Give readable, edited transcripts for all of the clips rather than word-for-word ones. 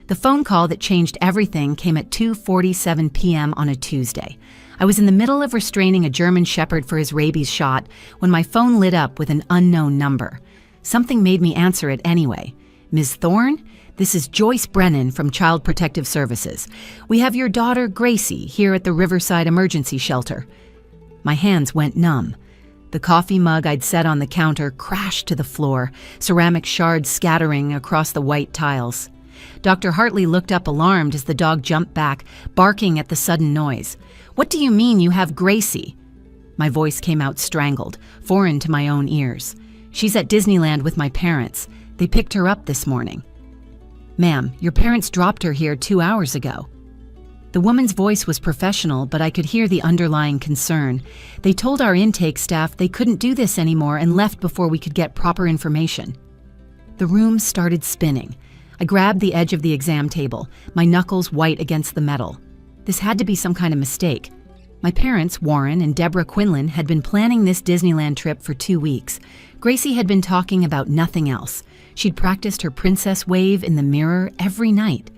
The phone call that changed everything came at 2:47 p.m. on a Tuesday. I was in the middle of restraining a German Shepherd for his rabies shot when my phone lit up with an unknown number. Something made me answer it anyway. "Ms. Thorne? This is Joyce Brennan from Child Protective Services. We have your daughter, Gracie, here at the Riverside Emergency Shelter." My hands went numb. The coffee mug I'd set on the counter crashed to the floor, ceramic shards scattering across the white tiles. Dr. Hartley looked up alarmed as the dog jumped back, barking at the sudden noise. "What do you mean you have Gracie?" My voice came out strangled, foreign to my own ears. "She's at Disneyland with my parents. They picked her up this morning." "Ma'am, your parents dropped her here 2 hours ago." The woman's voice was professional, but I could hear the underlying concern. "They told our intake staff they couldn't do this anymore and left before we could get proper information." The room started spinning. I grabbed the edge of the exam table, my knuckles white against the metal. This had to be some kind of mistake. My parents, Warren and Deborah Quinlan, had been planning this Disneyland trip for 2 weeks. Gracie had been talking about nothing else. She'd practiced her princess wave in the mirror every night.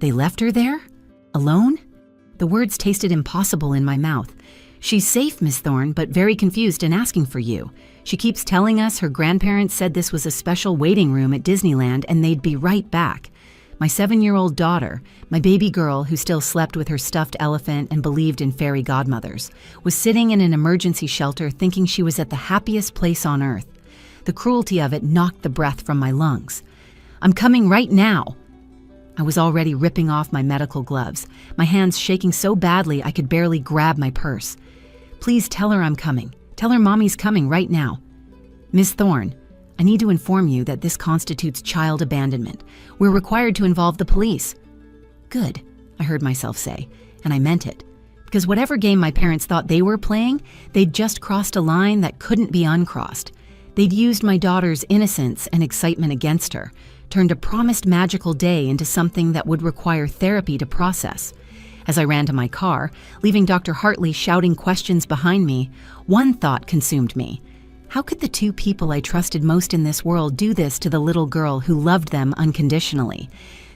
They left her there? Alone? The words tasted impossible in my mouth. "She's safe, Miss Thorne, but very confused and asking for you. She keeps telling us her grandparents said this was a special waiting room at Disneyland and they'd be right back. My 7-year-old daughter, my baby girl who still slept with her stuffed elephant and believed in fairy godmothers, was sitting in an emergency shelter thinking she was at the happiest place on earth. The cruelty of it knocked the breath from my lungs. "I'm coming right now." I was already ripping off my medical gloves, my hands shaking so badly I could barely grab my purse. "Please tell her I'm coming. Tell her Mommy's coming right now." "Miss Thorne, I need to inform you that this constitutes child abandonment. We're required to involve the police." "Good," I heard myself say, and I meant it. Because whatever game my parents thought they were playing, they'd just crossed a line that couldn't be uncrossed. They'd used my daughter's innocence and excitement against her, turned a promised magical day into something that would require therapy to process. As I ran to my car, leaving Dr. Hartley shouting questions behind me, one thought consumed me. How could the two people I trusted most in this world do this to the little girl who loved them unconditionally?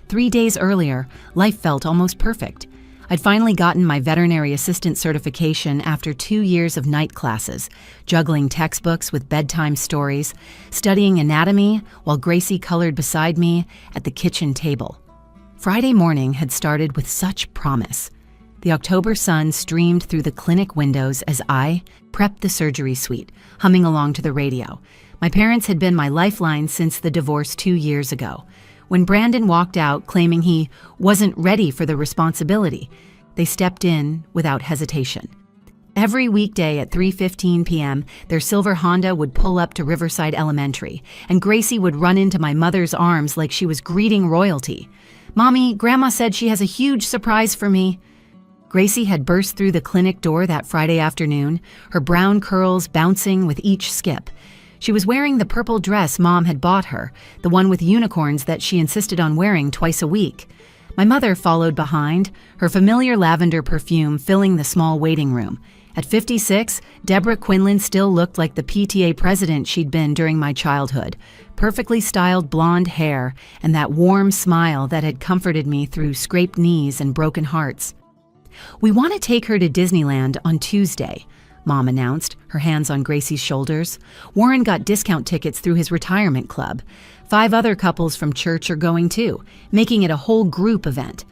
3 days earlier, life felt almost perfect. I'd finally gotten my veterinary assistant certification after 2 years of night classes, juggling textbooks with bedtime stories, studying anatomy while Gracie colored beside me at the kitchen table. Friday morning had started with such promise. The October sun streamed through the clinic windows as I prepped the surgery suite, humming along to the radio. My parents had been my lifeline since the divorce 2 years ago. When Brandon walked out claiming he wasn't ready for the responsibility, they stepped in without hesitation. Every weekday at 3:15 p.m., their silver Honda would pull up to Riverside Elementary, and Gracie would run into my mother's arms like she was greeting royalty. "Mommy, Grandma said she has a huge surprise for me." Gracie had burst through the clinic door that Friday afternoon, her brown curls bouncing with each skip. She was wearing the purple dress Mom had bought her, the one with unicorns that she insisted on wearing twice a week. My mother followed behind, her familiar lavender perfume filling the small waiting room. At 56, Deborah Quinlan still looked like the PTA president she'd been during my childhood. Perfectly styled blonde hair and that warm smile that had comforted me through scraped knees and broken hearts. "We want to take her to Disneyland on Tuesday," Mom announced, her hands on Gracie's shoulders. "Warren got discount tickets through his retirement club. 5 other couples from church are going too, making it a whole group event."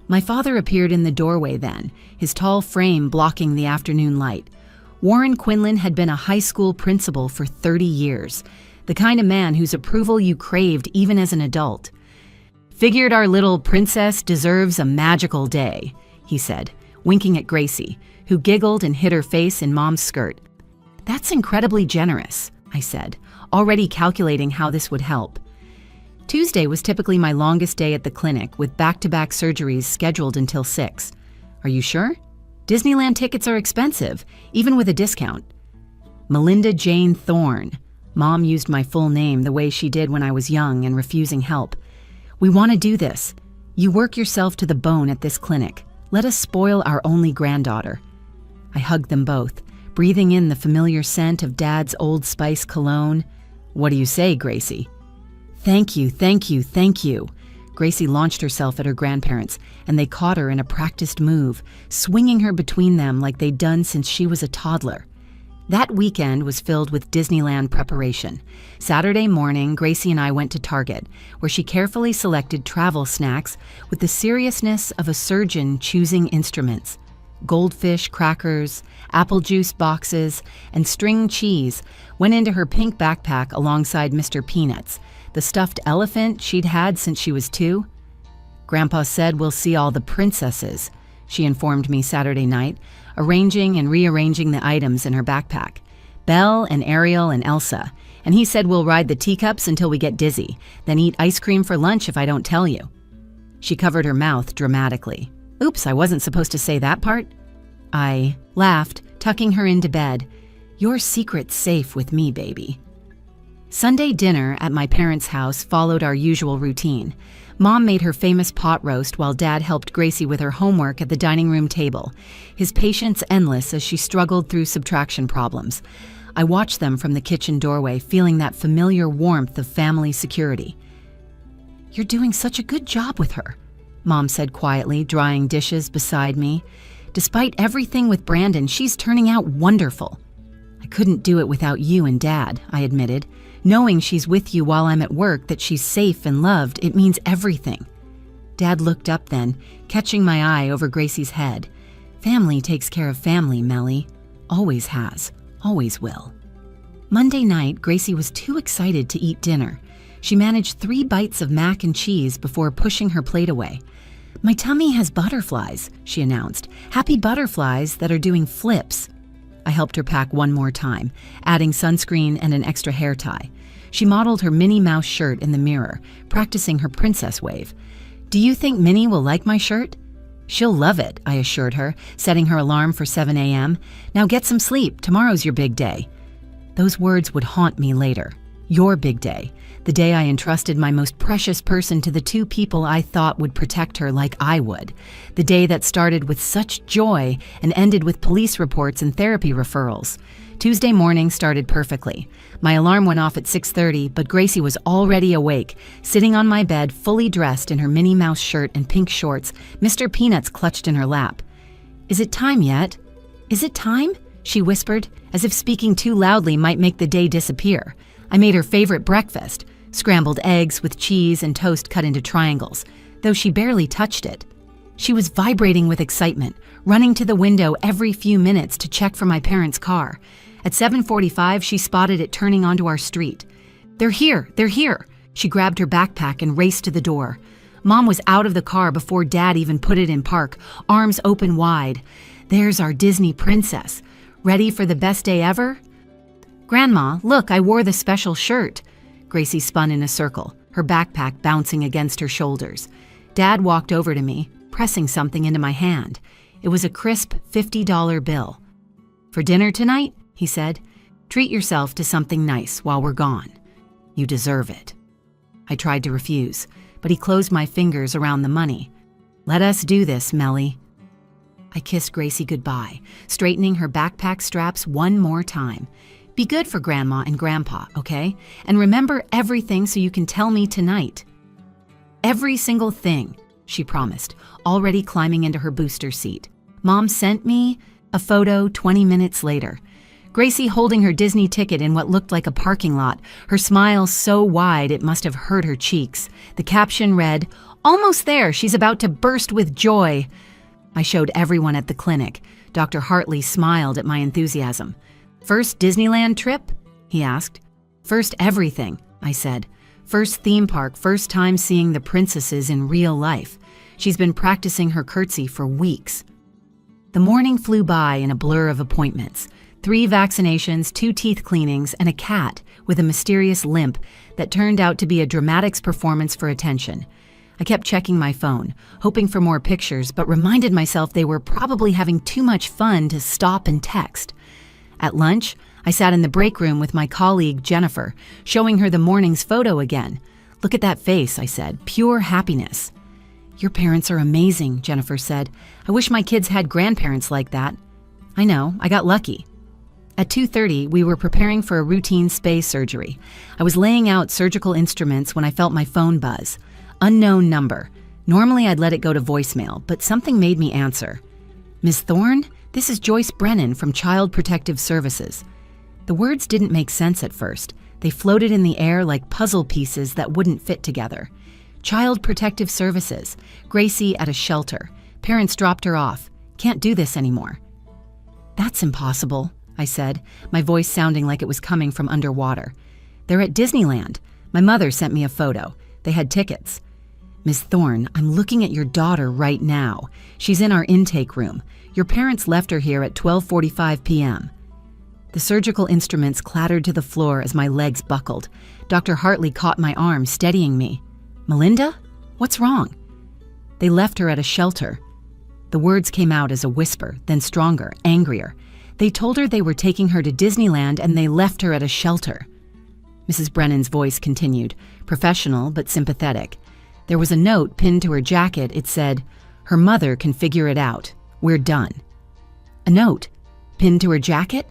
My father appeared in the doorway then, his tall frame blocking the afternoon light. Warren Quinlan had been a high school principal for 30 years, the kind of man whose approval you craved even as an adult. "Figured our little princess deserves a magical day," he said, winking at Gracie, who giggled and hid her face in Mom's skirt. "That's incredibly generous," I said, already calculating how this would help. Tuesday was typically my longest day at the clinic, with back-to-back surgeries scheduled until 6. "Are you sure? Disneyland tickets are expensive, even with a discount." "Melinda Jane Thorne." Mom used my full name the way she did when I was young and refusing help. "We want to do this. You work yourself to the bone at this clinic. Let us spoil our only granddaughter." I hugged them both, breathing in the familiar scent of Dad's Old Spice cologne. "What do you say, Gracie?" "Thank you, thank you, thank you." Gracie launched herself at her grandparents, and they caught her in a practiced move, swinging her between them like they'd done since she was a toddler. That weekend was filled with Disneyland preparation. Saturday morning, Gracie and I went to Target, where she carefully selected travel snacks with the seriousness of a surgeon choosing instruments. Goldfish crackers, apple juice boxes, and string cheese went into her pink backpack alongside Mr. Peanuts, the stuffed elephant she'd had since she was 2. Grandpa said we'll see all the princesses, she informed me Saturday night, arranging and rearranging the items in her backpack. Belle and Ariel and Elsa. And he said we'll ride the teacups until we get dizzy, then eat ice cream for lunch if I don't tell you. She covered her mouth dramatically. Oops, I wasn't supposed to say that part. I laughed, tucking her into bed. Your secret's safe with me, baby. Sunday dinner at my parents' house followed our usual routine. Mom made her famous pot roast while Dad helped Gracie with her homework at the dining room table, his patience endless as she struggled through subtraction problems. I watched them from the kitchen doorway, feeling that familiar warmth of family security. You're doing such a good job with her, Mom said quietly, drying dishes beside me. Despite everything with Brandon, she's turning out wonderful. I couldn't do it without you and Dad, I admitted. Knowing she's with you while I'm at work, that she's safe and loved, it means everything. Dad looked up then, catching my eye over Gracie's head. Family takes care of family, Melly. Always has, always will. Monday night, Gracie was too excited to eat dinner. She managed 3 bites of mac and cheese before pushing her plate away. My tummy has butterflies, she announced. Happy butterflies that are doing flips. I helped her pack one more time, adding sunscreen and an extra hair tie. She modeled her Minnie Mouse shirt in the mirror, practicing her princess wave. Do you think Minnie will like my shirt? She'll love it, I assured her, setting her alarm for 7 a.m. Now get some sleep, tomorrow's your big day. Those words would haunt me later. Your big day. The day I entrusted my most precious person to the 2 people I thought would protect her like I would. The day that started with such joy and ended with police reports and therapy referrals. Tuesday morning started perfectly. My alarm went off at 6:30, but Gracie was already awake, sitting on my bed, fully dressed in her Minnie Mouse shirt and pink shorts, Mr. Peanuts clutched in her lap. Is it time yet? Is it time? She whispered, as if speaking too loudly might make the day disappear. I made her favorite breakfast, scrambled eggs with cheese and toast cut into triangles, though she barely touched it. She was vibrating with excitement, running to the window every few minutes to check for my parents' car. At 7:45, she spotted it turning onto our street. They're here, they're here. She grabbed her backpack and raced to the door. Mom was out of the car before Dad even put it in park, arms open wide. There's our Disney princess. Ready for the best day ever? Grandma, look, I wore the special shirt. Gracie spun in a circle, her backpack bouncing against her shoulders. Dad walked over to me, pressing something into my hand. It was a crisp $50 bill. For dinner tonight, he said, treat yourself to something nice while we're gone. You deserve it. I tried to refuse, but he closed my fingers around the money. Let us do this, Melly. I kissed Gracie goodbye, straightening her backpack straps one more time. Be good for Grandma and Grandpa, okay? And remember everything so you can tell me tonight. Every single thing, she promised, already climbing into her booster seat. Mom sent me a photo 20 minutes later. Gracie holding her Disney ticket in what looked like a parking lot, her smile so wide it must have hurt her cheeks. The caption read, "Almost there, she's about to burst with joy." I showed everyone at the clinic. Dr. Hartley smiled at my enthusiasm. First Disneyland trip? He asked. First everything, I said. First theme park, first time seeing the princesses in real life. She's been practicing her curtsy for weeks. The morning flew by in a blur of appointments. 3 vaccinations, 2 teeth cleanings, and a cat with a mysterious limp that turned out to be a dramatics performance for attention. I kept checking my phone, hoping for more pictures, but reminded myself they were probably having too much fun to stop and text. At lunch, I sat in the break room with my colleague, Jennifer, showing her the morning's photo again. Look at that face, I said, pure happiness. Your parents are amazing, Jennifer said. I wish my kids had grandparents like that. I know, I got lucky. At 2:30, we were preparing for a routine space surgery. I was laying out surgical instruments when I felt my phone buzz. Unknown number. Normally I'd let it go to voicemail, but something made me answer. Ms. Thorne, this is Joyce Brennan from Child Protective Services. The words didn't make sense at first. They floated in the air like puzzle pieces that wouldn't fit together. Child Protective Services. Gracie at a shelter. Parents dropped her off. Can't do this anymore. That's impossible, I said, my voice sounding like it was coming from underwater. They're at Disneyland. My mother sent me a photo. They had tickets. Ms. Thorne, I'm looking at your daughter right now. She's in our intake room. Your parents left her here at 12:45 p.m. The surgical instruments clattered to the floor as my legs buckled. Dr. Hartley caught my arm, steadying me. Melinda? What's wrong? They left her at a shelter. The words came out as a whisper, then stronger, angrier. They told her they were taking her to Disneyland and they left her at a shelter. Mrs. Brennan's voice continued, professional but sympathetic. There was a note pinned to her jacket. It said, "Her mother can figure it out. We're done." A note? Pinned to her jacket?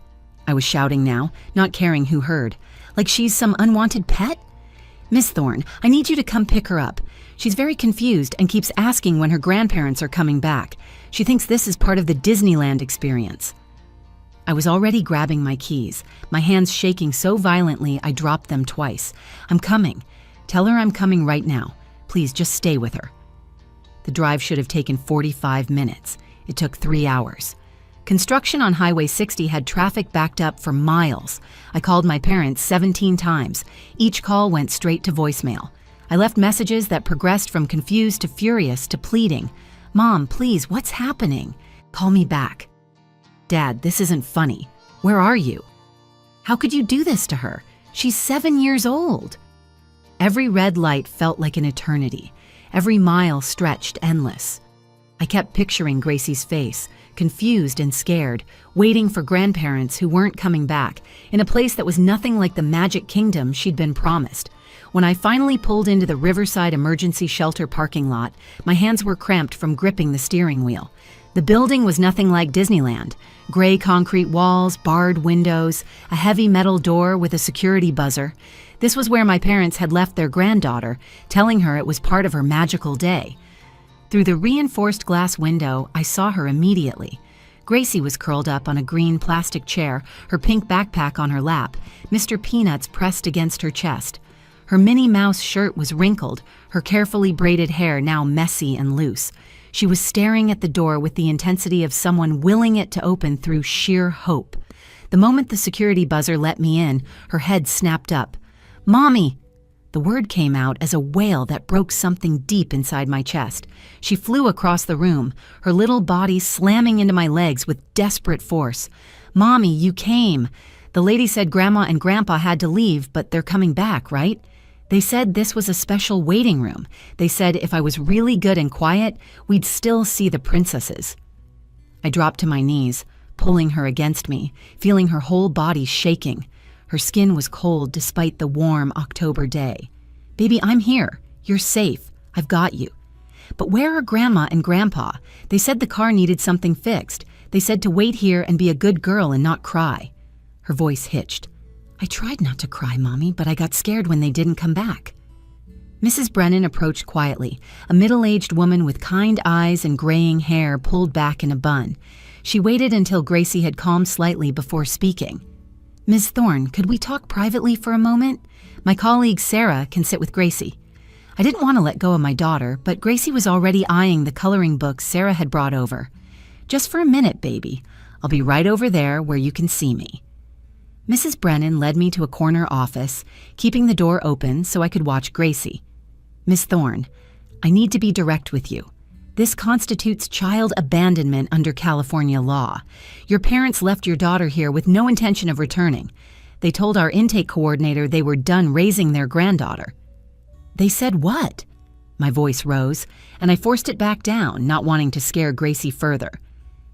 I was shouting now, not caring who heard. Like she's some unwanted pet? Miss Thorne, I need you to come pick her up. She's very confused and keeps asking when her grandparents are coming back. She thinks this is part of the Disneyland experience. I was already grabbing my keys, my hands shaking so violently I dropped them twice. I'm coming. Tell her I'm coming right now. Please just stay with her. The drive should have taken 45 minutes. It took 3 hours. Construction on Highway 60 had traffic backed up for miles. I called my parents 17 times. Each call went straight to voicemail. I left messages that progressed from confused to furious to pleading. Mom, please, what's happening? Call me back. Dad, this isn't funny. Where are you? How could you do this to her? She's 7 years old. Every red light felt like an eternity. Every mile stretched endless. I kept picturing Gracie's face, confused and scared, waiting for grandparents who weren't coming back, in a place that was nothing like the magic kingdom she'd been promised. When I finally pulled into the Riverside Emergency Shelter parking lot, my hands were cramped from gripping the steering wheel. The building was nothing like Disneyland. Gray concrete walls, barred windows, a heavy metal door with a security buzzer. This was where my parents had left their granddaughter, telling her it was part of her magical day. Through the reinforced glass window, I saw her immediately. Gracie was curled up on a green plastic chair, her pink backpack on her lap, Mr. Peanuts pressed against her chest. Her Minnie Mouse shirt was wrinkled, her carefully braided hair now messy and loose. She was staring at the door with the intensity of someone willing it to open through sheer hope. The moment the security buzzer let me in, her head snapped up. "Mommy!" The word came out as a wail that broke something deep inside my chest. She flew across the room, her little body slamming into my legs with desperate force. "Mommy, you came. The lady said Grandma and Grandpa had to leave, but they're coming back, right? They said this was a special waiting room. They said if I was really good and quiet, we'd still see the princesses." I dropped to my knees, pulling her against me, feeling her whole body shaking. Her skin was cold despite the warm October day. "Baby, I'm here. You're safe. I've got you." "But where are Grandma and Grandpa? They said the car needed something fixed. They said to wait here and be a good girl and not cry." Her voice hitched. "I tried not to cry, Mommy, but I got scared when they didn't come back." Mrs. Brennan approached quietly, a middle-aged woman with kind eyes and graying hair pulled back in a bun. She waited until Gracie had calmed slightly before speaking. "Ms. Thorne, could we talk privately for a moment? My colleague Sarah can sit with Gracie." I didn't want to let go of my daughter, but Gracie was already eyeing the coloring books Sarah had brought over. "Just for a minute, baby. I'll be right over there where you can see me." Mrs. Brennan led me to a corner office, keeping the door open so I could watch Gracie. "Miss Thorne, I need to be direct with you. This constitutes child abandonment under California law. Your parents left your daughter here with no intention of returning. They told our intake coordinator they were done raising their granddaughter." "They said what?" My voice rose, and I forced it back down, not wanting to scare Gracie further.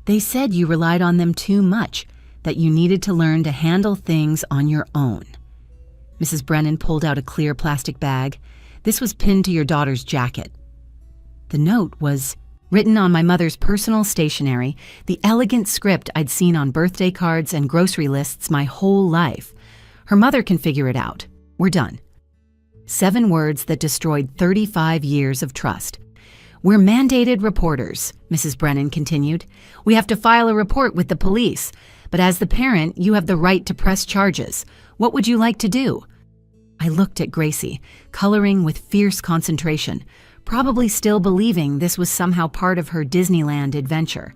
"They said you relied on them too much, that you needed to learn to handle things on your own." Mrs. Brennan pulled out a clear plastic bag. "This was pinned to your daughter's jacket." The note was written on my mother's personal stationery, the elegant script I'd seen on birthday cards and grocery lists my whole life. "Her mother can figure it out. We're done." 7 words that destroyed 35 years of trust. "We're mandated reporters," Mrs. Brennan continued. "We have to file a report with the police. But as the parent, you have the right to press charges. What would you like to do?" I looked at Gracie, coloring with fierce concentration, probably still believing this was somehow part of her Disneyland adventure.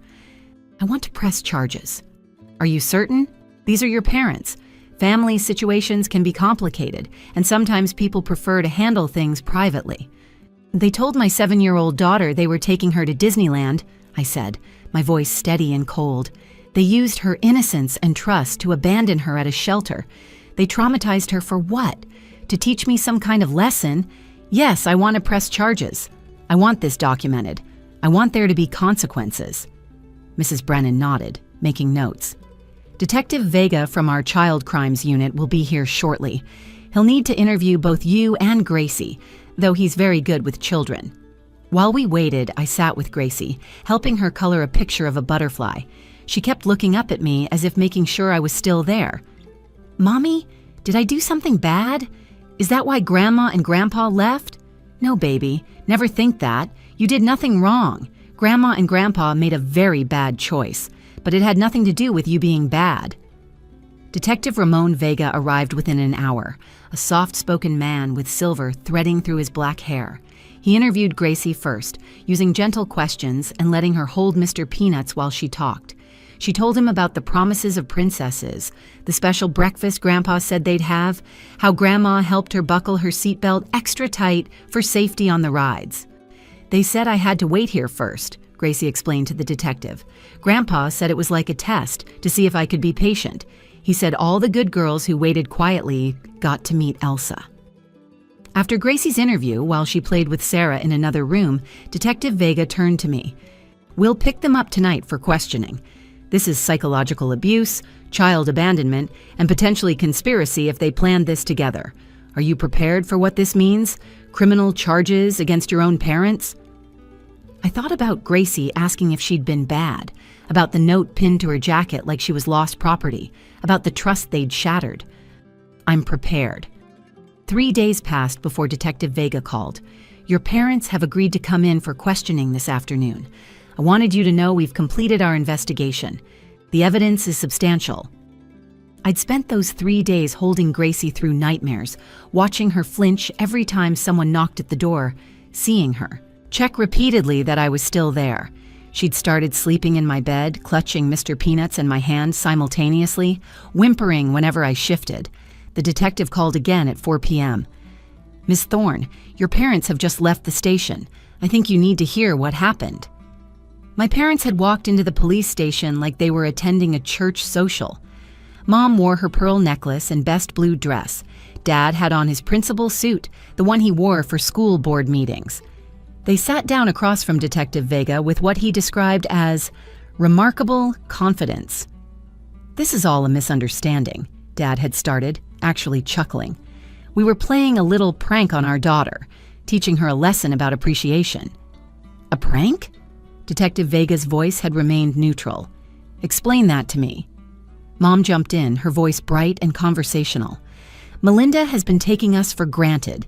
"I want to press charges." "Are you certain? These are your parents. Family situations can be complicated, and sometimes people prefer to handle things privately." "They told my 7-year-old daughter they were taking her to Disneyland," I said, my voice steady and cold. "They used her innocence and trust to abandon her at a shelter. They traumatized her for what? To teach me some kind of lesson? Yes, I want to press charges. I want this documented. I want there to be consequences." Mrs. Brennan nodded, making notes. "Detective Vega from our Child Crimes Unit will be here shortly. He'll need to interview both you and Gracie, though he's very good with children." While we waited, I sat with Gracie, helping her color a picture of a butterfly. She kept looking up at me as if making sure I was still there. "Mommy, did I do something bad? Is that why Grandma and Grandpa left?" "No, baby, never think that. You did nothing wrong. Grandma and Grandpa made a very bad choice, but it had nothing to do with you being bad." Detective Ramon Vega arrived within an hour, a soft-spoken man with silver threading through his black hair. He interviewed Gracie first, using gentle questions and letting her hold Mr. Peanuts while she talked. She told him about the promises of princesses, the special breakfast Grandpa said they'd have, how Grandma helped her buckle her seatbelt extra tight for safety on the rides. "They said I had to wait here first," Gracie explained to the detective. "Grandpa said it was like a test to see if I could be patient. He said all the good girls who waited quietly got to meet Elsa." After Gracie's interview, while she played with Sarah in another room, Detective Vega turned to me. "We'll pick them up tonight for questioning. This is psychological abuse, child abandonment, and potentially conspiracy if they planned this together. Are you prepared for what this means? Criminal charges against your own parents?" I thought about Gracie asking if she'd been bad, about the note pinned to her jacket like she was lost property, about the trust they'd shattered. "I'm prepared." 3 days passed before Detective Vega called. "Your parents have agreed to come in for questioning this afternoon. I wanted you to know we've completed our investigation. The evidence is substantial." I'd spent those 3 days holding Gracie through nightmares, watching her flinch every time someone knocked at the door, seeing her check repeatedly that I was still there. She'd started sleeping in my bed, clutching Mr. Peanuts and my hand simultaneously, whimpering whenever I shifted. The detective called again at 4 p.m. "Miss Thorne, your parents have just left the station. I think you need to hear what happened." My parents had walked into the police station like they were attending a church social. Mom wore her pearl necklace and best blue dress. Dad had on his principal suit, the one he wore for school board meetings. They sat down across from Detective Vega with what he described as remarkable confidence. "This is all a misunderstanding," Dad had started, actually chuckling. "We were playing a little prank on our daughter, teaching her a lesson about appreciation." "A prank?" Detective Vega's voice had remained neutral. "Explain that to me." Mom jumped in, her voice bright and conversational. "Melinda has been taking us for granted.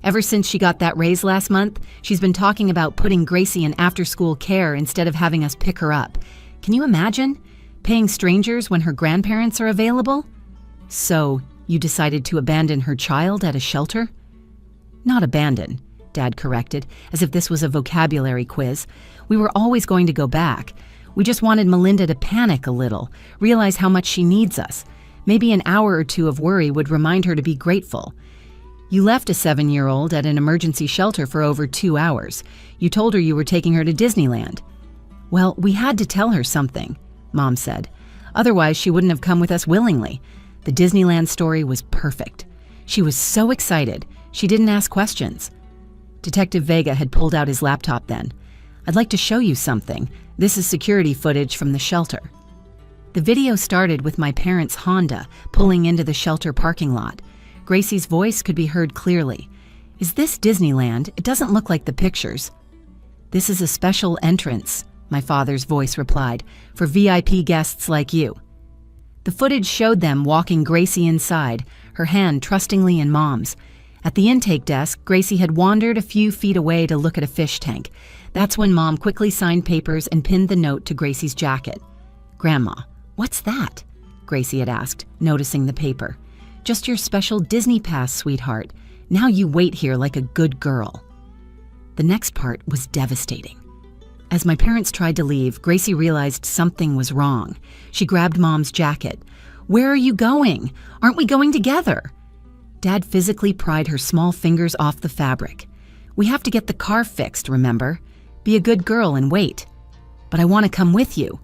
Ever since she got that raise last month, she's been talking about putting Gracie in after-school care instead of having us pick her up. Can you imagine? Paying strangers when her grandparents are available? So, you decided to abandon her child at a shelter?" "Not abandon," Dad corrected, as if this was a vocabulary quiz. "We were always going to go back. We just wanted Melinda to panic a little, realize how much she needs us. Maybe an hour or two of worry would remind her to be grateful. You left a 7-year-old at an emergency shelter for over 2 hours. You told her you were taking her to Disneyland." "Well, we had to tell her something," Mom said. "Otherwise, she wouldn't have come with us willingly. The Disneyland story was perfect. She was so excited, she didn't ask questions." Detective Vega had pulled out his laptop then. "I'd like to show you something. This is security footage from the shelter." The video started with my parents' Honda pulling into the shelter parking lot. Gracie's voice could be heard clearly. "Is this Disneyland? It doesn't look like the pictures." "This is a special entrance," my father's voice replied, "for VIP guests like you." The footage showed them walking Gracie inside, her hand trustingly in Mom's. At the intake desk, Gracie had wandered a few feet away to look at a fish tank. That's when Mom quickly signed papers and pinned the note to Gracie's jacket. "Grandma, what's that?" Gracie had asked, noticing the paper. "Just your special Disney pass, sweetheart. Now you wait here like a good girl." The next part was devastating. As my parents tried to leave, Gracie realized something was wrong. She grabbed Mom's jacket. "Where are you going? Aren't we going together?" Dad physically pried her small fingers off the fabric. "We have to get the car fixed, remember? Be a good girl and wait." "But I want to come with you."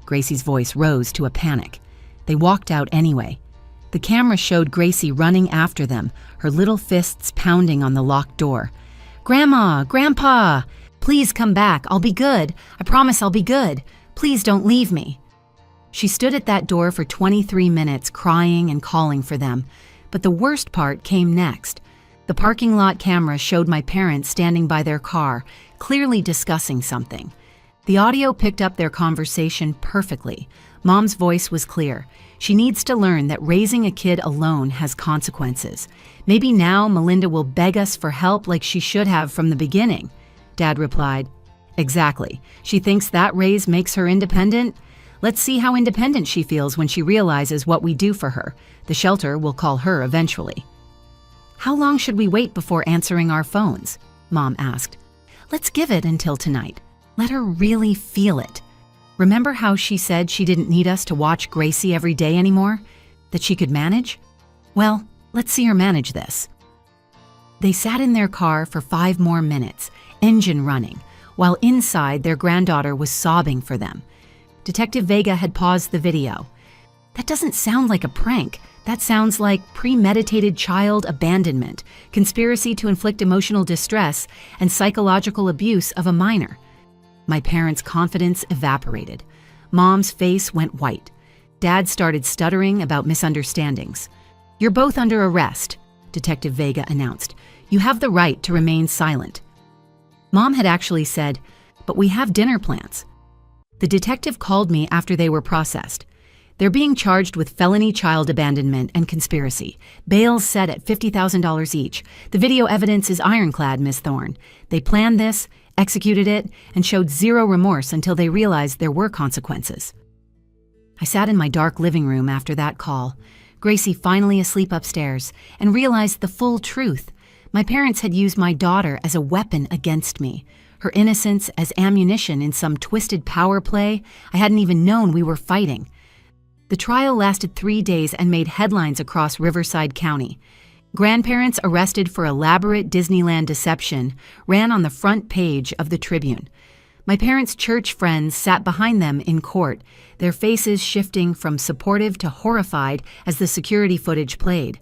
Gracie's voice rose to a panic. They walked out anyway. The camera showed Gracie running after them, her little fists pounding on the locked door. "Grandma! Grandpa! Please come back. I'll be good. I promise I'll be good. Please don't leave me." She stood at that door for 23 minutes, crying and calling for them. But the worst part came next. The parking lot camera showed my parents standing by their car, clearly discussing something. The audio picked up their conversation perfectly. Mom's voice was clear. She needs to learn that raising a kid alone has consequences. Maybe now Melinda will beg us for help like she should have from the beginning. Dad replied, "Exactly. She thinks that raise makes her independent? Let's see how independent she feels when she realizes what we do for her. The shelter will call her eventually." "How long should we wait before answering our phones?" Mom asked. "Let's give it until tonight. Let her really feel it. Remember how she said she didn't need us to watch Gracie every day anymore? That she could manage? Well, let's see her manage this." They sat in their car for 5 more minutes, engine running, while inside their granddaughter was sobbing for them. Detective Vega had paused the video. "That doesn't sound like a prank. That sounds like premeditated child abandonment, conspiracy to inflict emotional distress, and psychological abuse of a minor." My parents' confidence evaporated. Mom's face went white. Dad started stuttering about misunderstandings. "You're both under arrest," Detective Vega announced. "You have the right to remain silent." Mom had actually said, "But we have dinner plans." The detective called me after they were processed. "They're being charged with felony child abandonment and conspiracy. Bail's set at $50,000 each. The video evidence is ironclad, Miss Thorne. They planned this, executed it, and showed zero remorse until they realized there were consequences." I sat in my dark living room after that call, Gracie finally asleep upstairs, and realized the full truth. My parents had used my daughter as a weapon against me, her innocence as ammunition in some twisted power play I hadn't even known we were fighting. The trial lasted 3 days and made headlines across Riverside County. Grandparents arrested for elaborate Disneyland deception ran on the front page of the Tribune. My parents' church friends sat behind them in court, their faces shifting from supportive to horrified as the security footage played.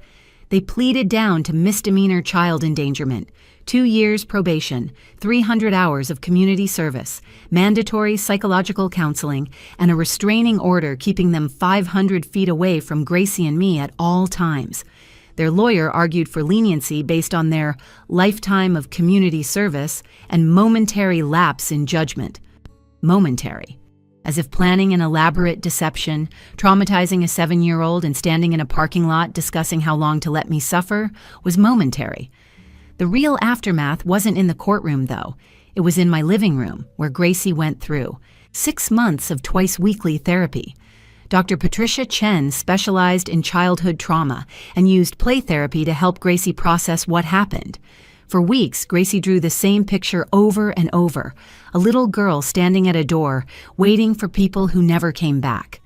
They pleaded down to misdemeanor child endangerment, 2 years probation, 300 hours of community service, mandatory psychological counseling, and a restraining order keeping them 500 feet away from Gracie and me at all times. Their lawyer argued for leniency based on their lifetime of community service and momentary lapse in judgment. Momentary. As if planning an elaborate deception, traumatizing a 7-year-old and standing in a parking lot discussing how long to let me suffer was momentary. The real aftermath wasn't in the courtroom, though. It was in my living room, where Gracie went through 6 months of twice-weekly therapy. Dr. Patricia Chen specialized in childhood trauma and used play therapy to help Gracie process what happened. For weeks, Gracie drew the same picture over and over, a little girl standing at a door, waiting for people who never came back.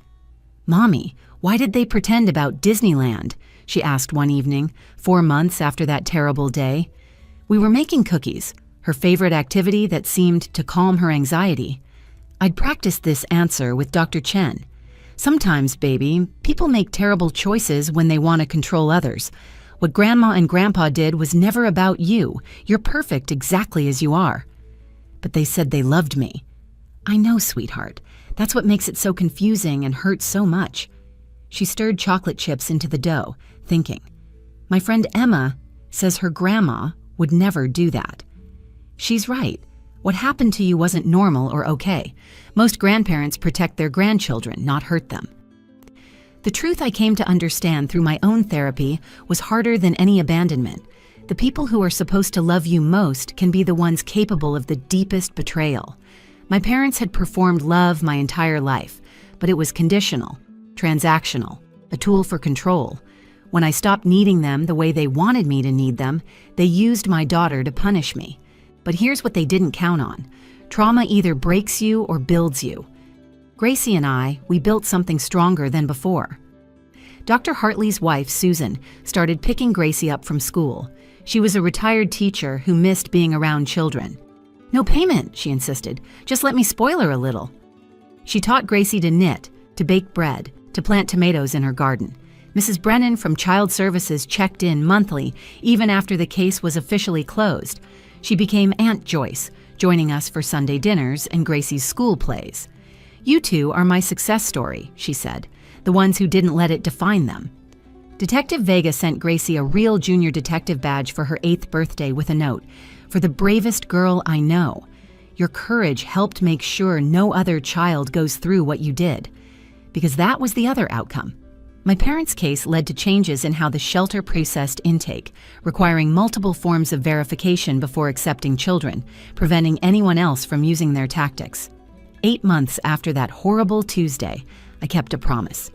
"Mommy, why did they pretend about Disneyland?" she asked one evening, 4 months after that terrible day. We were making cookies, her favorite activity that seemed to calm her anxiety. I'd practiced this answer with Dr. Chen. "Sometimes, baby, people make terrible choices when they want to control others. What Grandma and Grandpa did was never about you. You're perfect exactly as you are." "But they said they loved me." "I know, sweetheart. That's what makes it so confusing and hurts so much." She stirred chocolate chips into the dough, thinking. "My friend Emma says her grandma would never do that." She's right. What happened to you wasn't normal or okay. Most grandparents protect their grandchildren, not hurt them. The truth I came to understand through my own therapy was harder than any abandonment. The people who are supposed to love you most can be the ones capable of the deepest betrayal. My parents had performed love my entire life, but it was conditional, transactional, a tool for control. When I stopped needing them the way they wanted me to need them, they used my daughter to punish me. But here's what they didn't count on. Trauma either breaks you or builds you. Gracie and I, we built something stronger than before. Dr. Hartley's wife, Susan, started picking Gracie up from school. She was a retired teacher who missed being around children. "No payment," she insisted. "Just let me spoil her a little." She taught Gracie to knit, to bake bread, to plant tomatoes in her garden. Mrs. Brennan from Child Services checked in monthly, even after the case was officially closed. She became Aunt Joyce, joining us for Sunday dinners and Gracie's school plays. "You two are my success story," she said, "the ones who didn't let it define them." Detective Vega sent Gracie a real junior detective badge for her 8th birthday with a note, "For the bravest girl I know. Your courage helped make sure no other child goes through what you did." Because that was the other outcome. My parents' case led to changes in how the shelter processed intake, requiring multiple forms of verification before accepting children, preventing anyone else from using their tactics. 8 months after that horrible Tuesday, I kept a promise.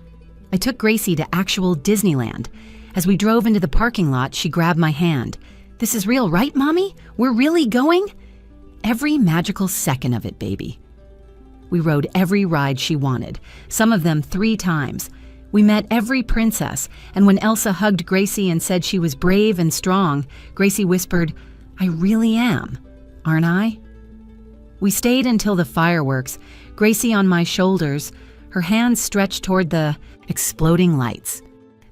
I took Gracie to actual Disneyland. As we drove into the parking lot, she grabbed my hand. "This is real, right, Mommy? We're really going?" "Every magical second of it, baby." We rode every ride she wanted, some of them 3 times. We met every princess, and when Elsa hugged Gracie and said she was brave and strong, Gracie whispered, "I really am, aren't I?" We stayed until the fireworks, Gracie on my shoulders, her hands stretched toward the exploding lights.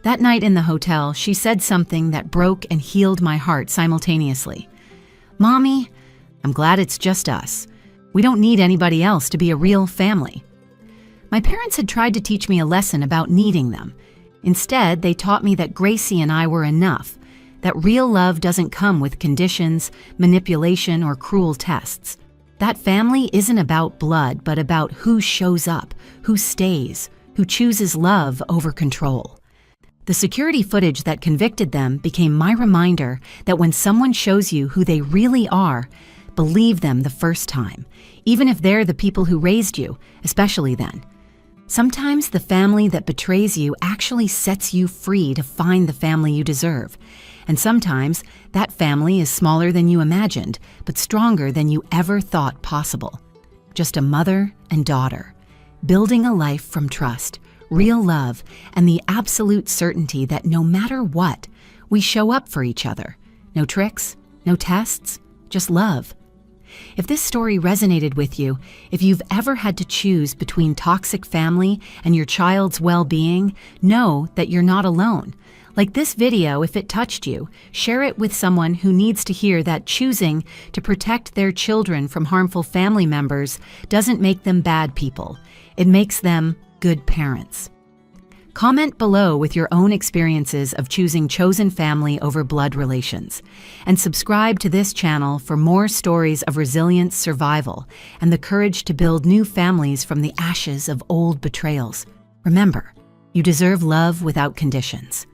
That night in the hotel, she said something that broke and healed my heart simultaneously. "Mommy, I'm glad it's just us. We don't need anybody else to be a real family." My parents had tried to teach me a lesson about needing them. Instead, they taught me that Gracie and I were enough, that real love doesn't come with conditions, manipulation, or cruel tests. That family isn't about blood, but about who shows up, who stays, who chooses love over control. The security footage that convicted them became my reminder that when someone shows you who they really are, believe them the first time, even if they're the people who raised you, especially then. Sometimes the family that betrays you actually sets you free to find the family you deserve. And sometimes that family is smaller than you imagined, but stronger than you ever thought possible. Just a mother and daughter, building a life from trust, real love, and the absolute certainty that no matter what, we show up for each other. No tricks, no tests, just love. If this story resonated with you, if you've ever had to choose between toxic family and your child's well-being, know that you're not alone. Like this video, if it touched you, share it with someone who needs to hear that choosing to protect their children from harmful family members doesn't make them bad people. It makes them good parents. Comment below with your own experiences of choosing chosen family over blood relations. And subscribe to this channel for more stories of resilience, survival, and the courage to build new families from the ashes of old betrayals. Remember, you deserve love without conditions.